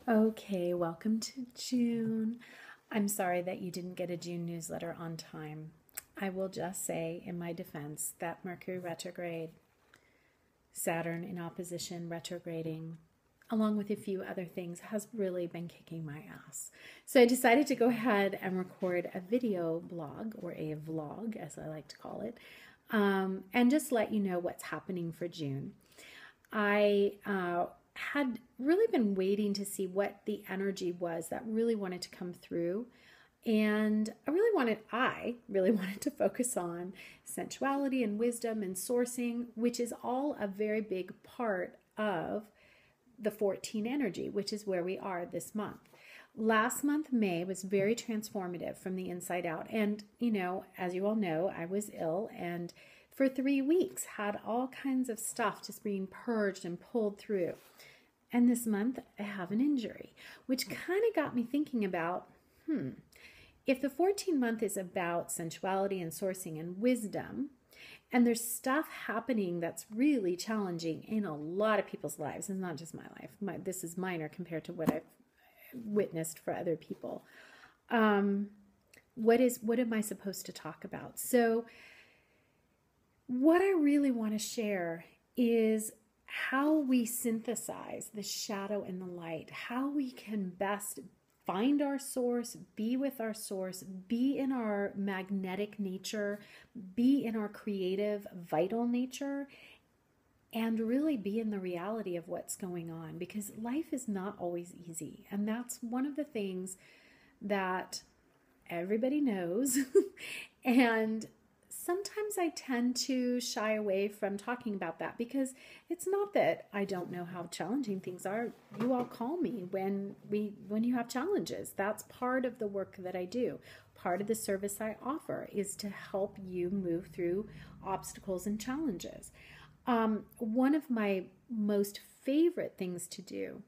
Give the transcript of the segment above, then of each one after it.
Okay, welcome to June. I'm sorry that you didn't get a June newsletter on time. I will just say, in my defense, that Mercury retrograde, Saturn in opposition, retrograding, along with a few other things, has really been kicking my ass. So I decided to go ahead and record a video blog, or a vlog, as I like to call it, and just let you know what's happening for June. I had really been waiting to see what the energy was that really wanted to come through. And I really wanted to focus on sensuality and wisdom and sourcing, which is all a very big part of the 14 energy, which is where we are this month. Last month, May, was very transformative from the inside out. And, as you all know, I was ill and for 3 weeks had all kinds of stuff just being purged and pulled through. And this month, I have an injury, which kind of got me thinking about, if the 14 month is about sensuality and sourcing and wisdom, and there's stuff happening that's really challenging in a lot of people's lives, and not just my life. This is minor compared to what I've witnessed for other people. What am I supposed to talk about? So what I really want to share is how we synthesize the shadow and the light, how we can best find our source, be with our source, be in our magnetic nature, be in our creative, vital nature, and really be in the reality of what's going on, because life is not always easy. And that's one of the things that everybody knows. And sometimes I tend to shy away from talking about that, because it's not that I don't know how challenging things are. You all call me when you have challenges. That's part of the work that I do. Part of the service I offer is to help you move through obstacles and challenges. One of my most favorite things to do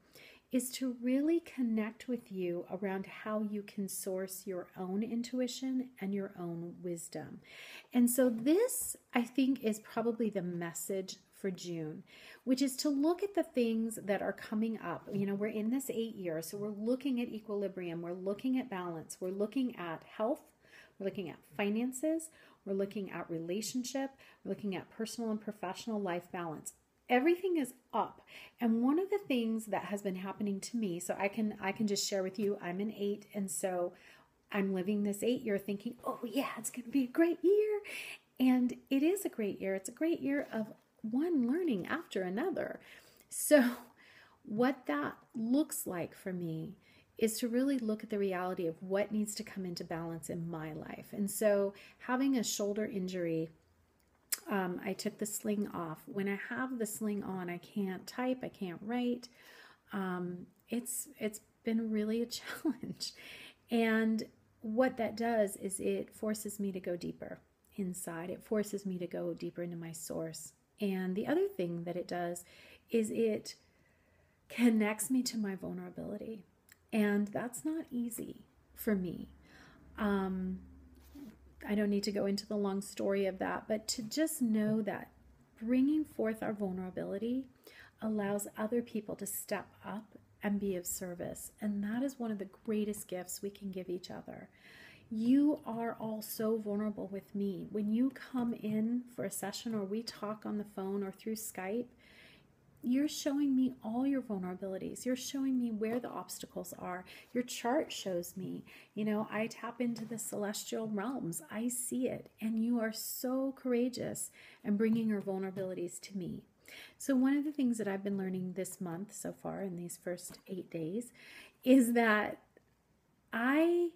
is to really connect with you around how you can source your own intuition and your own wisdom. And so this, I think, is probably the message for June, which is to look at the things that are coming up. We're in this 8 year, so we're looking at equilibrium, we're looking at balance, we're looking at health, we're looking at finances, we're looking at relationship, we're looking at personal and professional life balance. Everything is up. And one of the things that has been happening to me, so I can just share with you, I'm an 8, and so I'm living this 8 year thinking, oh yeah, it's going to be a great year. And it is a great year. It's a great year of one learning after another. So what that looks like for me is to really look at the reality of what needs to come into balance in my life. And so having a shoulder injury, I took the sling off. When I have the sling on, I can't type, I can't write. It's been really a challenge. And what that does is it forces me to go deeper inside. It forces me to go deeper into my source. And the other thing that it does is it connects me to my vulnerability. And that's not easy for me. I don't need to go into the long story of that, but to just know that bringing forth our vulnerability allows other people to step up and be of service. And that is one of the greatest gifts we can give each other. You are all so vulnerable with me. When you come in for a session, or we talk on the phone or through Skype, you're showing me all your vulnerabilities. You're showing me where the obstacles are. Your chart shows me, I tap into the celestial realms. I see it. And you are so courageous in bringing your vulnerabilities to me. So one of the things that I've been learning this month so far in these first 8 days is that I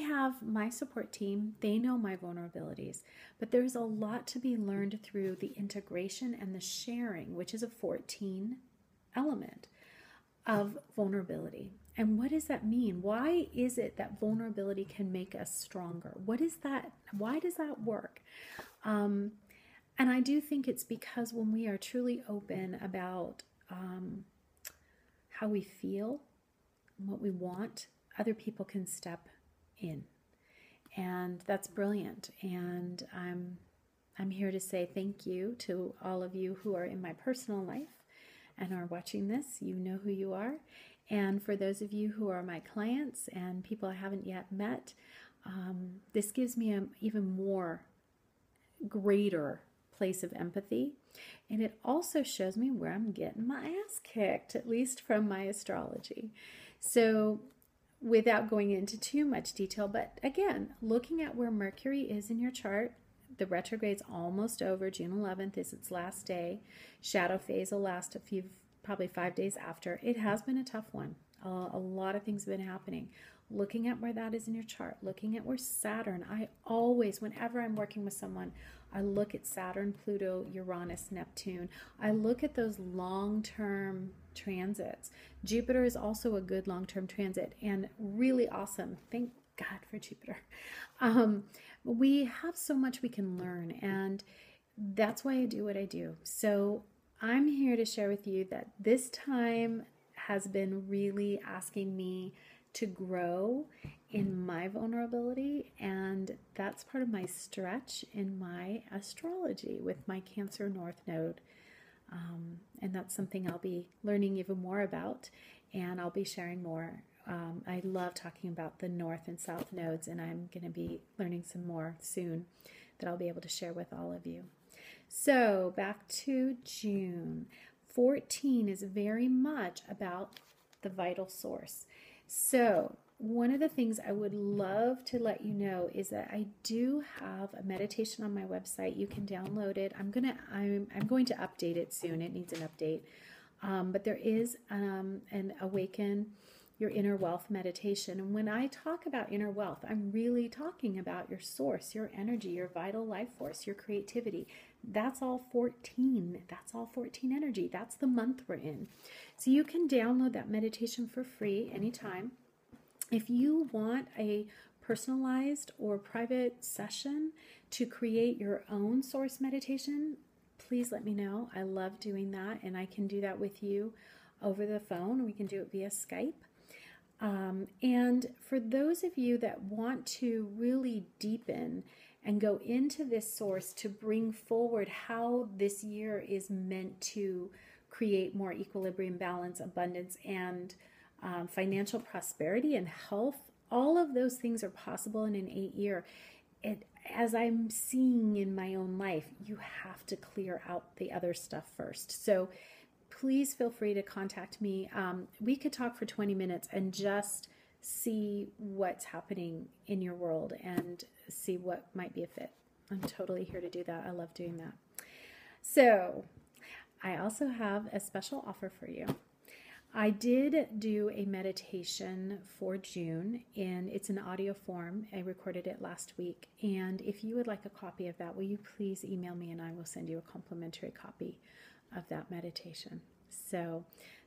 have my support team. They know my vulnerabilities, but there's a lot to be learned through the integration and the sharing, which is a 14 element of vulnerability. And what does that mean? Why is it that vulnerability can make us stronger? What is that? Why does that work? And I do think it's because when we are truly open about how we feel, what we want, other people can step in. And that's brilliant. And I'm here to say thank you to all of you who are in my personal life and are watching this, you know who you are. And for those of you who are my clients and people I haven't yet met, this gives me an even more greater place of empathy. And it also shows me where I'm getting my ass kicked, at least from my astrology. So without going into too much detail, but again, looking at where Mercury is in your chart, the retrograde's almost over. June 11th is its last day. Shadow phase will last probably 5 days after. It has been a tough one. A lot of things have been happening. Looking at where that is in your chart, looking at where Saturn, I always, whenever I'm working with someone, I look at Saturn, Pluto, Uranus, Neptune. I look at those long-term transits. Jupiter is also a good long-term transit and really awesome. Thank God for Jupiter. We have so much we can learn, and that's why I do what I do. So I'm here to share with you that this time has been really asking me to grow in my vulnerability, and that's part of my stretch in my astrology with my Cancer North Node. And that's something I'll be learning even more about, and I'll be sharing more. I love talking about the North and South nodes, and I'm going to be learning some more soon that I'll be able to share with all of you. So back to June. 14 is very much about the vital source. So one of the things I would love to let you know is that I do have a meditation on my website. You can download it. I'm going to update it soon. It needs an update. But there is an Awaken Your Inner Wealth meditation. And when I talk about inner wealth, I'm really talking about your source, your energy, your vital life force, your creativity. That's all 14. That's all 14 energy. That's the month we're in. So you can download that meditation for free anytime. If you want a personalized or private session to create your own source meditation, please let me know. I love doing that, and I can do that with you over the phone. We can do it via Skype. And for those of you that want to really deepen and go into this source to bring forward how this year is meant to create more equilibrium, balance, abundance, and financial prosperity and health, all of those things are possible in an 8-year. As I'm seeing in my own life, you have to clear out the other stuff first. So please feel free to contact me. We could talk for 20 minutes and just see what's happening in your world and see what might be a fit. I'm totally here to do that. I love doing that. So I also have a special offer for you. I did do a meditation for June, and it's an audio form. I recorded it last week. And if you would like a copy of that, will you please email me and I will send you a complimentary copy of that meditation. So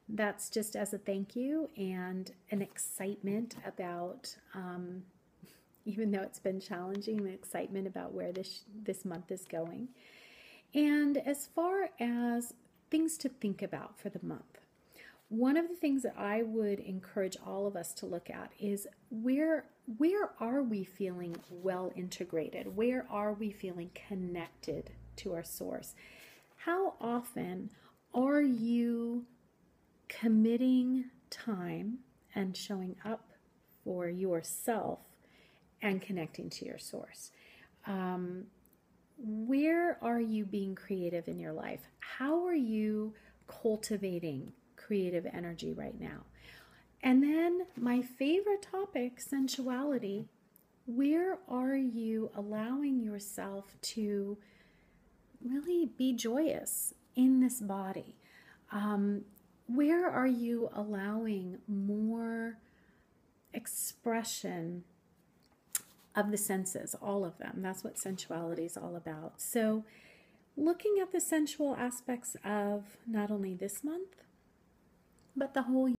that's just as a thank you and an excitement about, even though it's been challenging, an excitement about where this month is going. And as far as things to think about for the month, one of the things that I would encourage all of us to look at is where are we feeling well integrated? Where are we feeling connected to our source? How often are you committing time and showing up for yourself and connecting to your source? Where are you being creative in your life? How are you cultivating creative energy right now? And then my favorite topic, sensuality. Where are you allowing yourself to really be joyous in this body? Where are you allowing more expression of the senses, all of them? That's what sensuality is all about. So looking at the sensual aspects of not only this month, but the whole year.